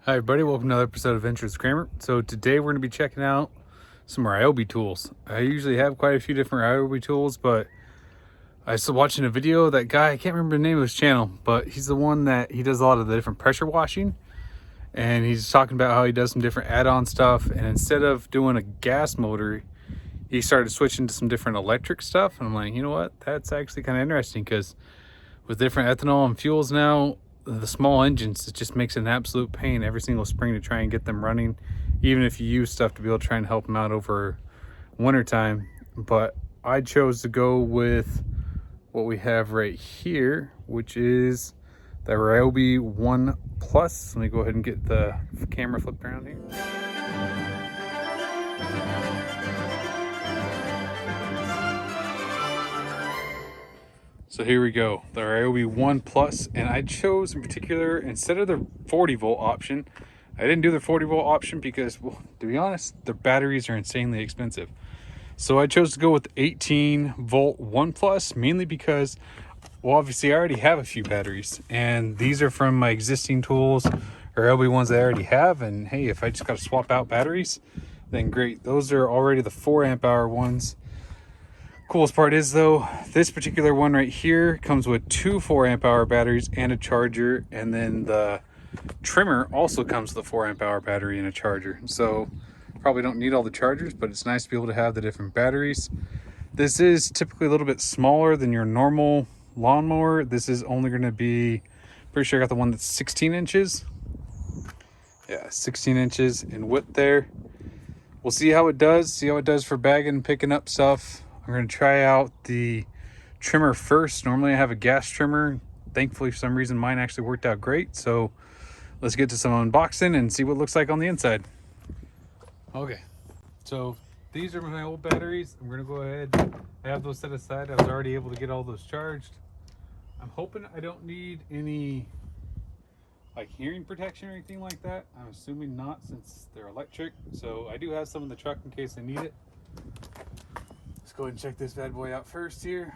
Hi everybody, welcome to another episode of Adventures with Kramer. So today we're going to be checking out some Ryobi tools. I usually have quite a few different Ryobi tools, but I was watching a video of that guy, I can't remember the name of his channel, but he's the one that he does a lot of the different pressure washing. And he's talking about how he does some different add-on stuff, and instead of doing a gas motor, he started switching to some different electric stuff. And I'm like, you know what, that's actually kind of interesting, because with different ethanol and fuels now, the small engines, it just makes it an absolute pain every single spring to try and get them running, even if you use stuff to be able to try and help them out over winter time. But I chose to go with what we have right here, which is the Ryobi 1 Plus. Let me go ahead and get the camera flipped around here. So here we go, the Ryobi 1 Plus, and I chose in particular, instead of the 40 volt option, I didn't do the 40 volt option because, well, to be honest, the batteries are insanely expensive. So I chose to go with the 18 volt 1 Plus, mainly because, well, obviously I already have a few batteries, and these are from my existing tools, or Ryobi ones I already have, and hey, if I just got to swap out batteries, then great. Those are already the 4 amp hour ones. Coolest part is though, this particular one right here comes with two 4 amp hour batteries and a charger, and then the trimmer also comes with a 4 amp hour battery and a charger. So probably don't need all the chargers, but it's nice to be able to have the different batteries. This is typically a little bit smaller than your normal lawnmower. This is only going to be, pretty sure I got the one that's 16 inches. Yeah, 16 inches in width there. We'll see how it does, for bagging and picking up stuff. I'm going to try out the trimmer first. Normally I have a gas trimmer. Thankfully, for some reason, mine actually worked out great. So let's get to some unboxing and see what it looks like on the inside. Okay, so these are my old batteries. I'm going to go ahead, I have those set aside. I was already able to get all those charged. I'm hoping I don't need any like hearing protection or anything like that. I'm assuming not, since they're electric. So I do have some in the truck in case I need it. Let's go ahead and check this bad boy out first here.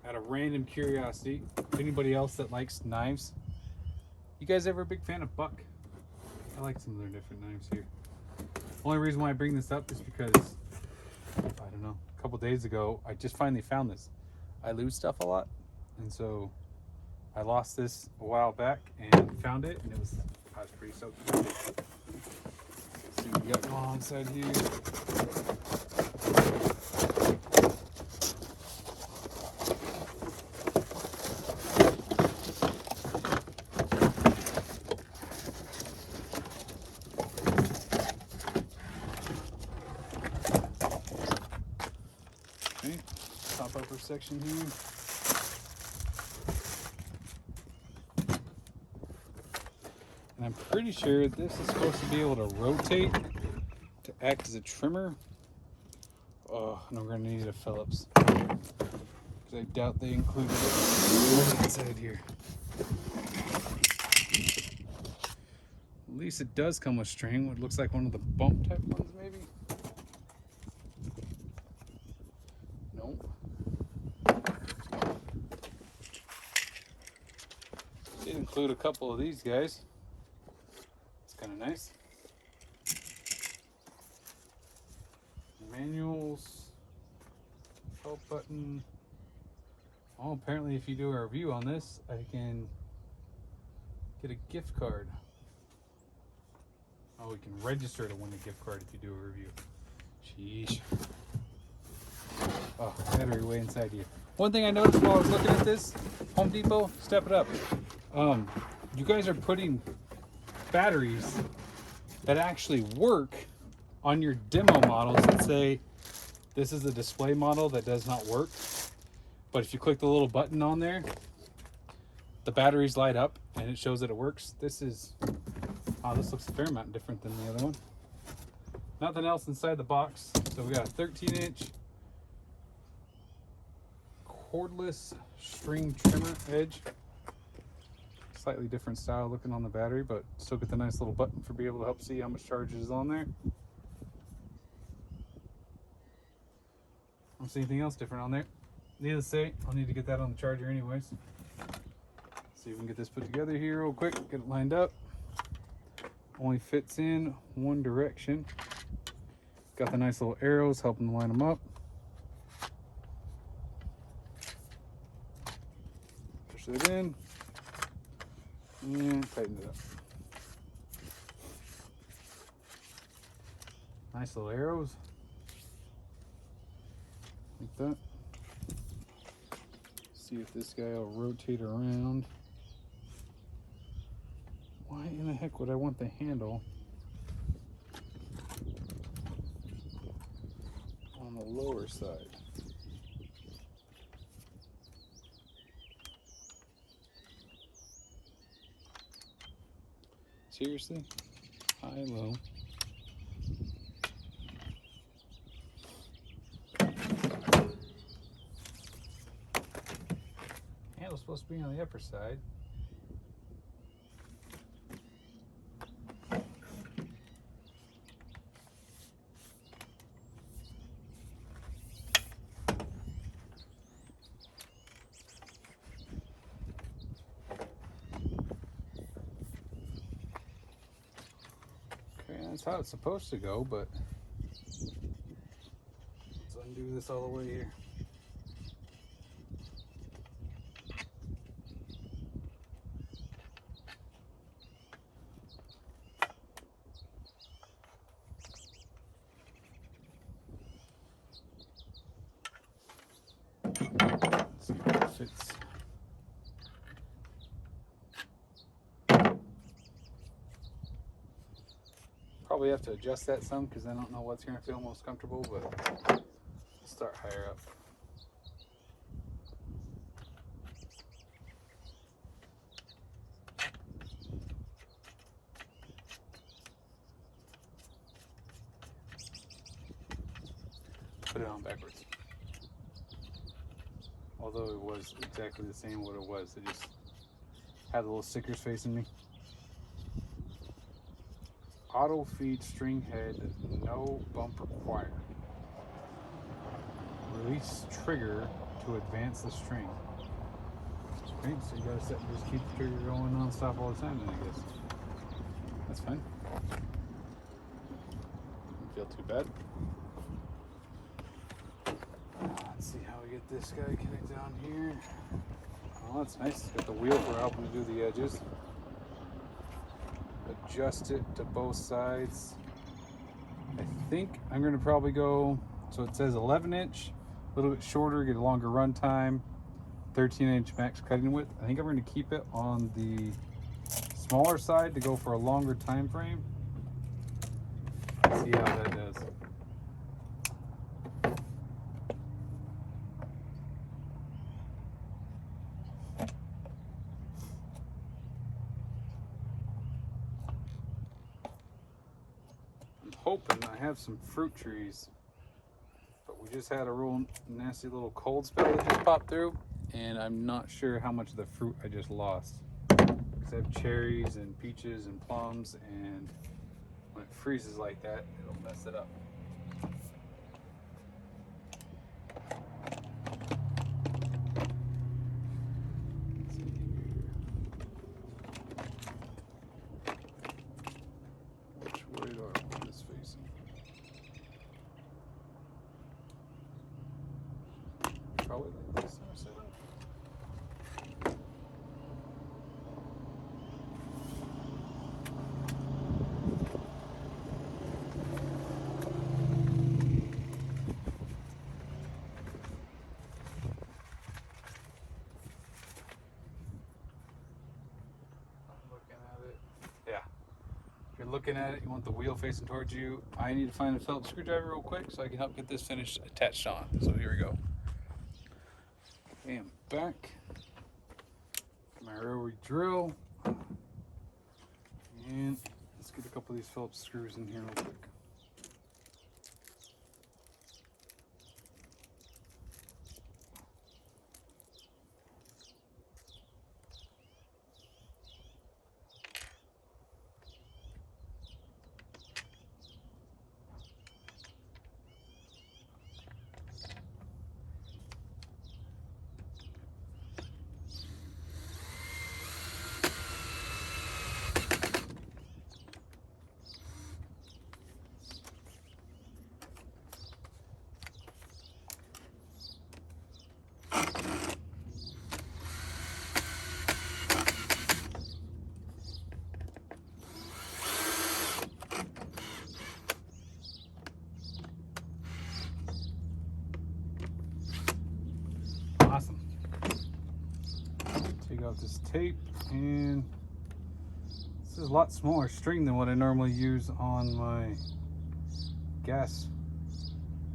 Out of random curiosity, anybody else that likes knives, you guys ever a big fan of Buck? I like some of their different knives here. Only reason why I bring this up is because, I don't know, a couple days ago, I just finally found this. I lose stuff a lot, and so I lost this a while back and found it, and I was pretty stoked. Let's see what we got going on inside here. Okay, top upper section here. And I'm pretty sure this is supposed to be able to rotate to act as a trimmer. Oh, and I'm going to need a Phillips, because I doubt they included it inside here. At least it does come with string. What looks like one of the bump type ones, maybe. Nope. Did include a couple of these guys. It's kind of nice. Manuals, help button. Oh, apparently if you do a review on this, I can get a gift card. Oh, we can register to win a gift card if you do a review. Sheesh. Oh, battery way inside here. One thing I noticed while I was looking at this, Home Depot, step it up. You guys are putting batteries that actually work on your demo models that say this is a display model that does not work. But if you click the little button on there, the batteries light up and it shows that it works. This looks a fair amount different than the other one. Nothing else inside the box. So we got a 13-inch cordless string trimmer edge. Slightly different style looking on the battery, but still get the nice little button for being able to help see how much charge is on there. I don't see anything else different on there. Needless to say, I'll need to get that on the charger anyways. See if we can get this put together here real quick, get it lined up. Only fits in one direction. Got the nice little arrows helping to line them up. Push it in and tighten it up. Nice little arrows. Like that. See if this guy will rotate around. Why in the heck would I want the handle on the lower side? Seriously? High, low. Handle's supposed to be on the upper side. That's how it's supposed to go, but let's undo this all the way here. Let's see if it fits. Probably have to adjust that some because I don't know what's going to feel most comfortable, but I'll start higher up. Put it on backwards. Although it was exactly the same what it was, it just had the little stickers facing me. Auto feed string head, no bump required. Release trigger to advance the string. Okay, so you gotta just keep the trigger going non-stop all the time then, I guess. That's fine. Don't feel too bad. Let's see how we get this guy connected on here. Oh, that's nice. Got the wheel for helping to do the edges. Adjust it to both sides. I think I'm going to probably go, so it says 11 inch, a little bit shorter, get a longer run time, 13 inch max cutting width. I think I'm going to keep it on the smaller side to go for a longer time frame. See how that does. Hoping I have some fruit trees, but we just had a real nasty little cold spell that just popped through, and I'm not sure how much of the fruit I just lost. Because I have cherries and peaches and plums, and when it freezes like that, it'll mess it up. Let's see here. Which way do I want this facing? Probably like this, I'm assuming. Looking at it, you want the wheel facing towards you. I need to find a Phillips screwdriver real quick so I can help get this finished attached on. So here we go. Okay, I'm back. My Ryobi drill. And let's get a couple of these Phillips screws in here real quick. and this is a lot smaller string than what I normally use on my gas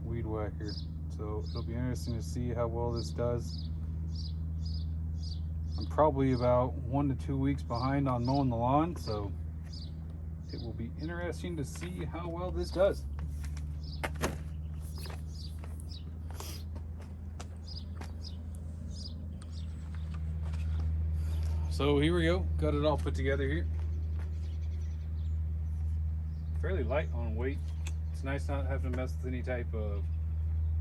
weed whacker. So it'll be interesting to see how well this does. I'm probably about 1 to 2 weeks behind on mowing the lawn, so it will be interesting to see how well this does. So here we go, got it all put together here. Fairly light on weight. It's nice not having to mess with any type of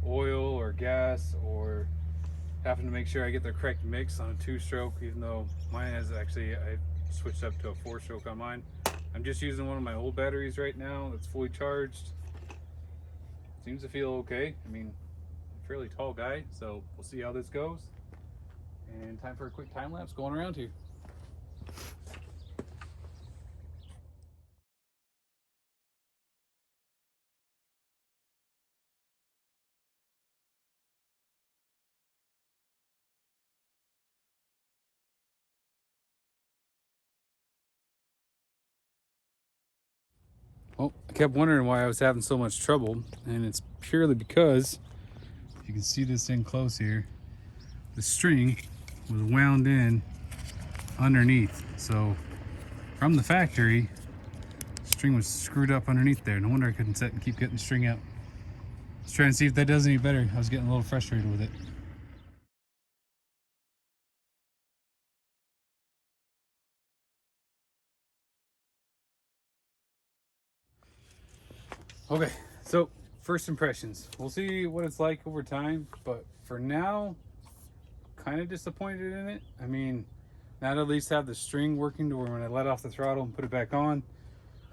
oil or gas, or having to make sure I get the correct mix on a 2-stroke, even though mine has actually, I switched up to a 4-stroke on mine. I'm just using one of my old batteries right now that's fully charged. Seems to feel okay. I mean, I'm a fairly tall guy, so we'll see how this goes. And time for a quick time lapse going around here. Well, I kept wondering why I was having so much trouble, and it's purely because, if you can see this in close here, the string was wound in underneath. So from the factory, the string was screwed up underneath there. No wonder I couldn't set and keep getting the string out. Let's try and see if that does any better. I was getting a little frustrated with it. Okay, so first impressions. We'll see what it's like over time, but for now, kind of disappointed in it. I mean, now to at least have the string working to where when I let off the throttle and put it back on,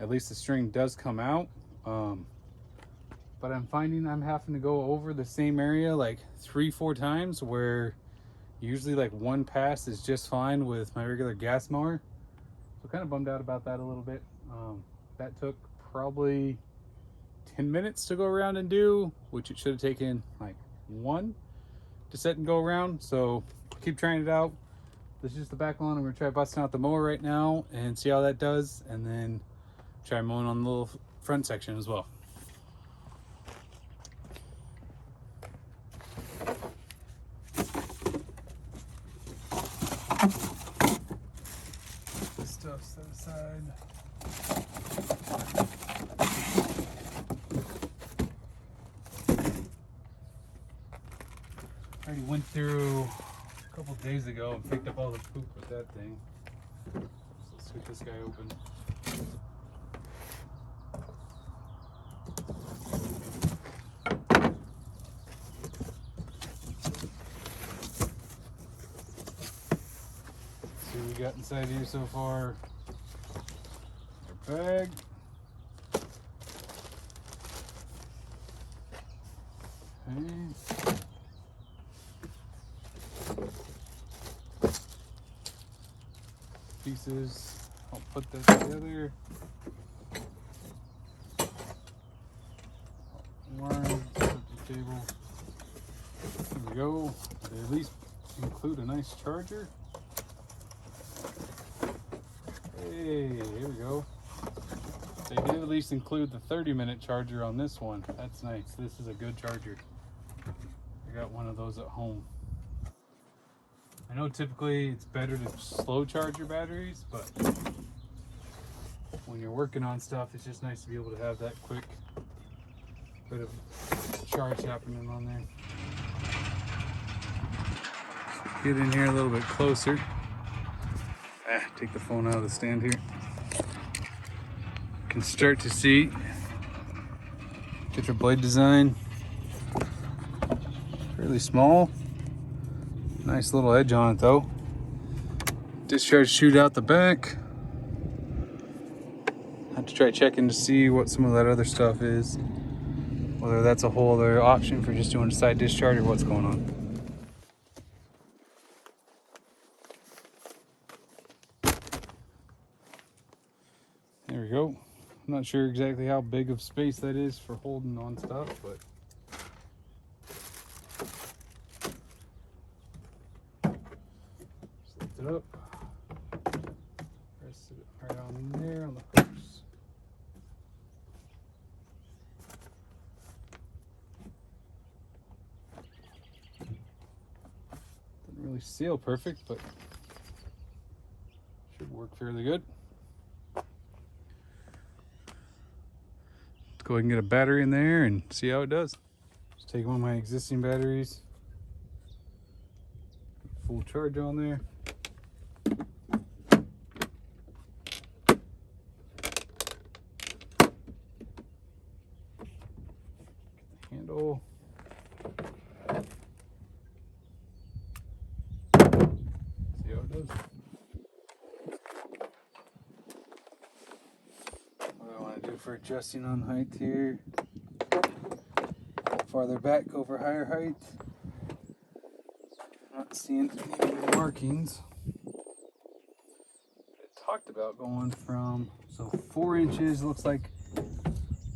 at least the string does come out. But I'm finding I'm having to go over the same area like 3-4 times, where usually like one pass is just fine with my regular gas mower. So kind of bummed out about that a little bit. That took probably 10 minutes to go around and do, which it should have taken like 1 to set and go around. So keep trying it out. This is just the back lawn. I'm gonna try busting out the mower right now and see how that does, and then try mowing on the little front section as well. This stuff set aside. I already went through a couple days ago and picked up all the poop with that thing. So let's get this guy open. See what we got inside here so far. Our bag. Okay. Pieces. I'll put that together. Worm, set the table. There we go. They at least include a nice charger. Hey, here we go. They did at least include the 30-minute charger on this one. That's nice. This is a good charger. I got one of those at home. I know typically it's better to slow charge your batteries, but when you're working on stuff, it's just nice to be able to have that quick bit of charge happening on there. Get in here a little bit closer. Take the phone out of the stand here. Can start to see, get your blade design. Fairly small. Nice little edge on it though. Discharge chute out the back. Have to try checking to see what some of that other stuff is. Whether that's a whole other option for just doing a side discharge or what's going on. There we go. I'm not sure exactly how big of space that is for holding on stuff, but just lift it up. right on there on the hooks. Didn't really seal perfect, but should work fairly good. Let's go ahead and get a battery in there and see how it does. Just take one of my existing batteries, full charge on there. Handle. See how it does. What I want to do for adjusting on height here. Farther back, go for higher height. Not seeing any markings. I talked about going from, so 4 inches looks like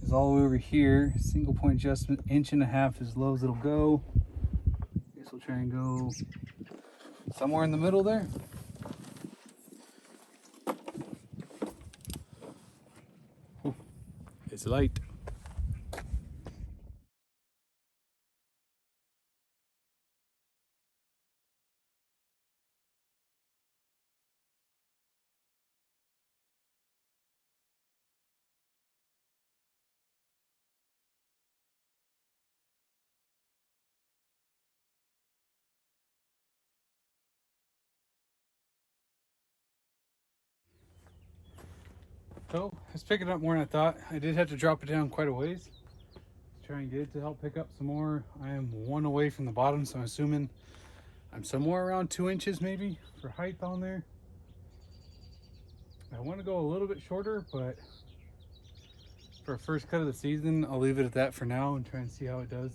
is all the way over here. Single point adjustment, 1.5 inches as low as it'll go. I guess we'll try and go somewhere in the middle there. Ooh, it's light. So it's picking up more than I thought. I did have to drop it down quite a ways to try and get it to help pick up some more. I am 1 away from the bottom, so I'm assuming I'm somewhere around 2 inches maybe for height on there. I want to go a little bit shorter, but for a first cut of the season, I'll leave it at that for now and try and see how it does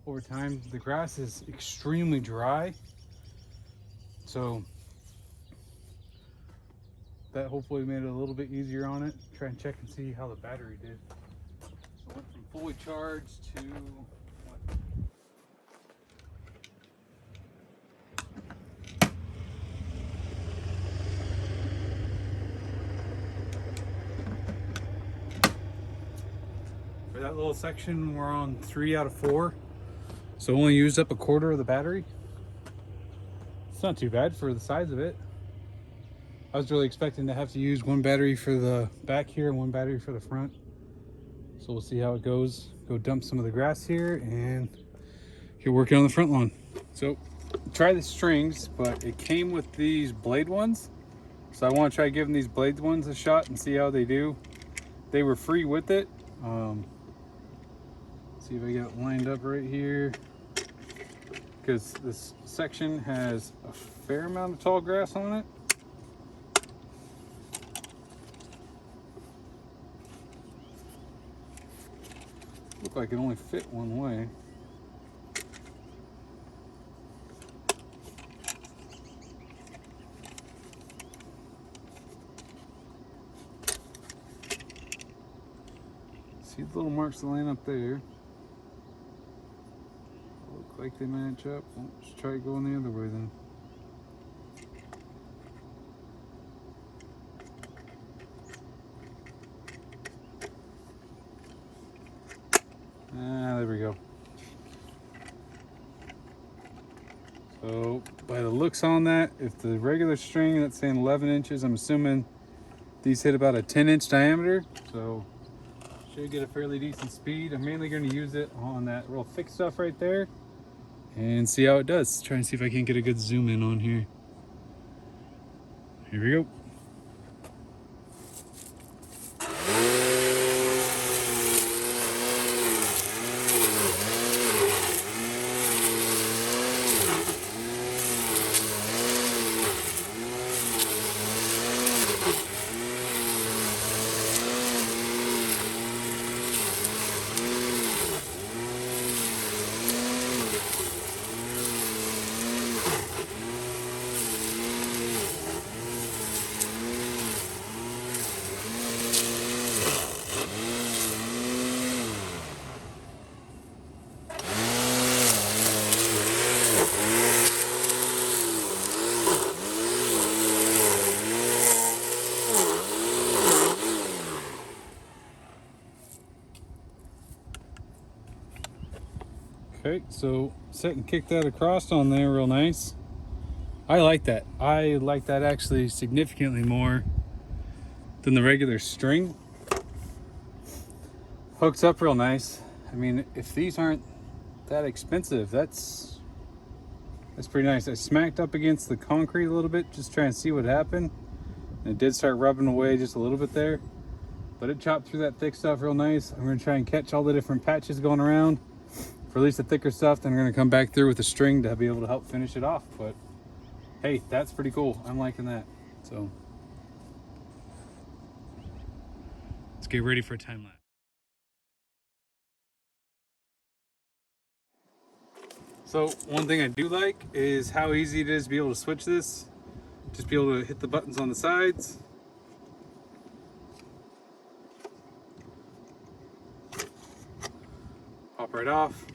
over time. The grass is extremely dry, so that hopefully made it a little bit easier on it. Try and check and see how the battery did. So I went from fully charged to what? For that little section, we're on 3 out of 4. So only used up 1/4 of the battery. It's not too bad for the size of it. I was really expecting to have to use 1 battery for the back here and 1 battery for the front. So we'll see how it goes. Go dump some of the grass here and get working on the front lawn. So try the strings, but it came with these blade ones. So I want to try giving these blade ones a shot and see how they do. They were free with it. See if I get it lined up right here. Because this section has a fair amount of tall grass on it. Looked like it only fit one way. See the little marks that line up there? Look like they match up. Let's try going the other way then. There we go. So by the looks on that, if the regular string that's saying 11 inches, I'm assuming these hit about a 10-inch diameter. So should get a fairly decent speed. I'm mainly going to use it on that real thick stuff right there and see how it does. Try and see if I can get a good zoom in on here. Here we go. Okay, so set and kick that across on there real nice. I like that. I like that actually significantly more than the regular string. Hooks up real nice. I mean, if these aren't that expensive, that's pretty nice. I smacked up against the concrete a little bit, just trying to see what happened. And it did start rubbing away just a little bit there, but it chopped through that thick stuff real nice. I'm gonna try and catch all the different patches going around for at least the thicker stuff. Then I'm gonna come back through with a string to be able to help finish it off. But hey, that's pretty cool. I'm liking that. So let's get ready for a time lapse. So one thing I do like is how easy it is to be able to switch this. Just be able to hit the buttons on the sides. Pop right off.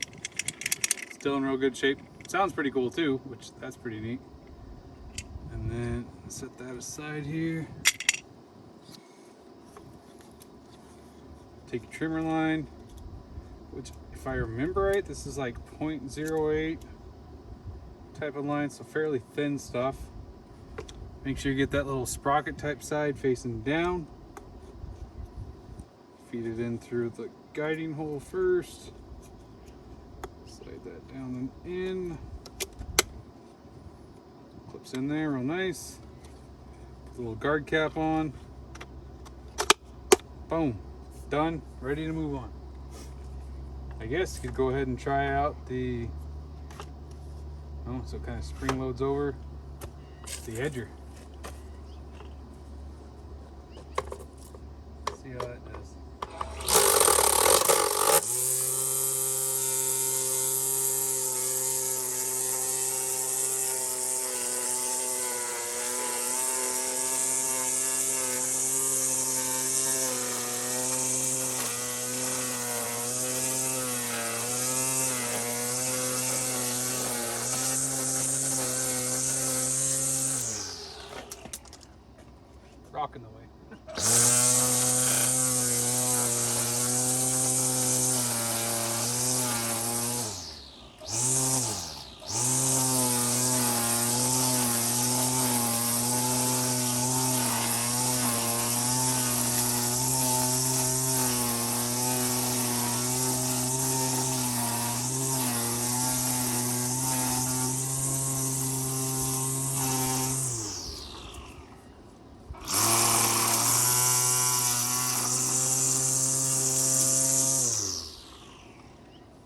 Still in real good shape. Sounds pretty cool too, which that's pretty neat. And then set that aside here. Take your trimmer line, which if I remember right, this is like 0.08 type of line, so fairly thin stuff. Make sure you get that little sprocket type side facing down. Feed it in through the guiding hole first. Slide that down and in. Clips in there real nice. Put a little guard cap on. Boom. Done. Ready to move on. I guess you could go ahead and try out the, oh, so it kind of spring loads over the edger. See how that does. Rocking the way.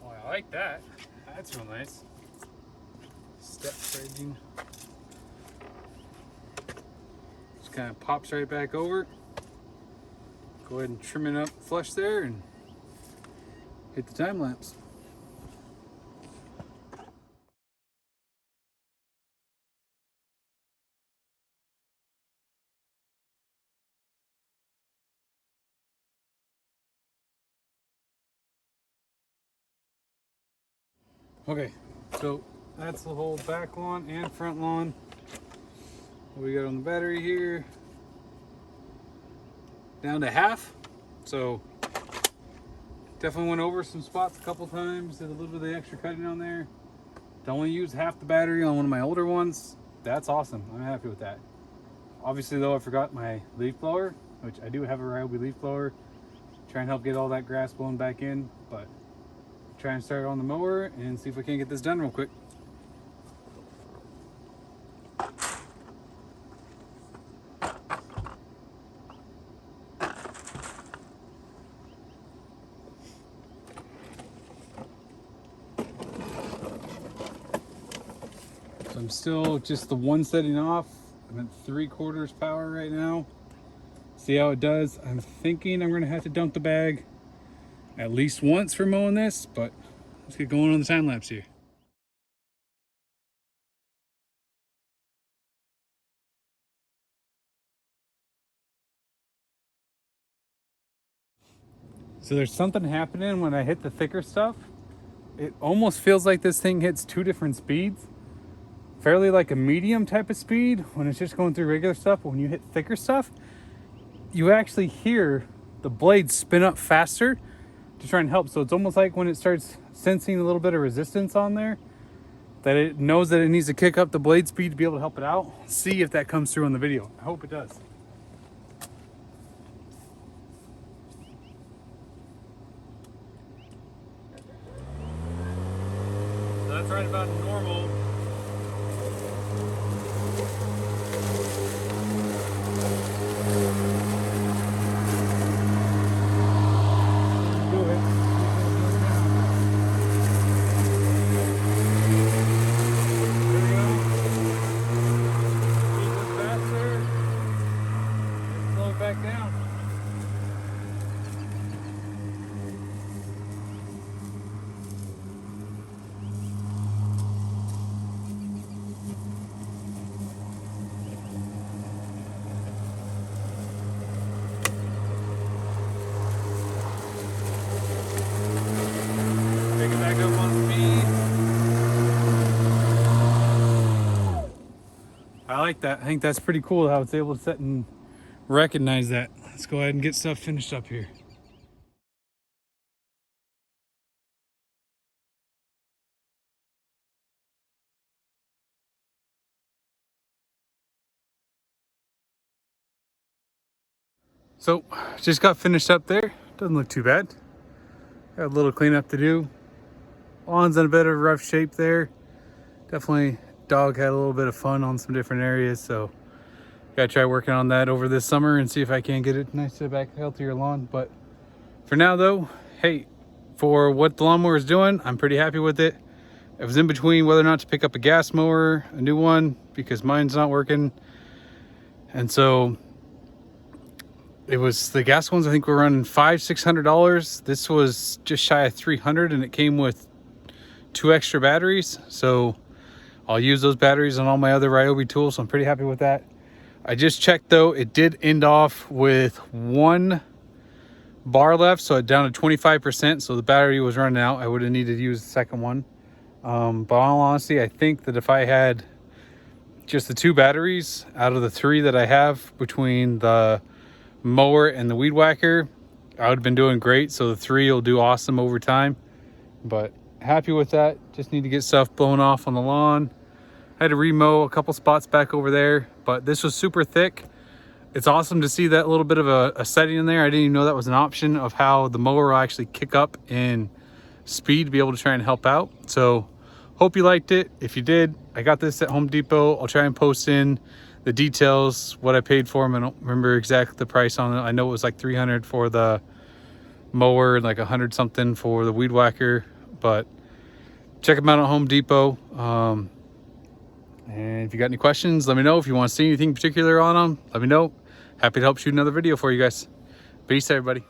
I like that. That's real nice. Step trading. Just kind of pops right back over. Go ahead and trim it up flush there and hit the time lapse. Okay, so that's the whole back lawn and front lawn. What we got on the battery here? Down to half. So definitely went over some spots a couple times, did a little bit of the extra cutting on there. To only use half the battery on one of my older ones, that's awesome. I'm happy with that. Obviously though, I forgot my leaf blower, which I do have a Ryobi leaf blower. Try and help get all that grass blown back in, but try and start on the mower and see if I can get this done real quick. So I'm still just the one setting off. I'm at 3/4 power right now. See how it does. I'm thinking I'm gonna have to dump the bag at least once for mowing this, but let's get going on the time lapse here. So there's something happening when I hit the thicker stuff. It almost feels like this thing hits two different speeds. Fairly like a medium type of speed when it's just going through regular stuff, but when you hit thicker stuff, you actually hear the blades spin up faster to try and help. So it's almost like when it starts sensing a little bit of resistance on there, that it knows that it needs to kick up the blade speed to be able to help it out. See if that comes through on the video. I hope it does. So that's right about normal. Back down. Take it back up on speed. I like that. I think that's pretty cool how it's able to set and recognize that. Let's go ahead and get stuff finished up here. So just got finished up there. Doesn't look too bad. Got a little cleanup to do. Lawn's in a bit of rough shape there. Definitely dog had a little bit of fun on some different areas, so gotta try working on that over this summer and see if I can get it nice to back healthier lawn. But for now though, hey, for what the lawnmower is doing, I'm pretty happy with it. I was in between whether or not to pick up a gas mower, a new one, because mine's not working. And so it was the gas ones, I think were running $500–600. This was just shy of 300, and it came with 2 extra batteries. So I'll use those batteries on all my other Ryobi tools. So I'm pretty happy with that. I just checked though, it did end off with 1 bar left, so it down to 25%. So the battery was running out. I would have needed to use the second one. But in all honesty, I think that if I had just the 2 batteries out of the 3 that I have between the mower and the weed whacker, I would have been doing great. So the 3 will do awesome over time. But happy with that. Just need to get stuff blown off on the lawn. I had to remow a couple spots back over there, but this was super thick. It's awesome to see that little bit of a setting in there. I didn't even know that was an option of how the mower will actually kick up in speed to be able to try and help out. So hope you liked it. If you did, I got this at Home Depot. I'll try and post in the details, what I paid for them. I don't remember exactly the price on it. I know it was like $300 for the mower and like $100 something for the weed whacker, but check them out at Home Depot. And if you got any questions, let me know. If you want to see anything particular on them, let me know. Happy to help shoot another video for you guys. Peace, everybody.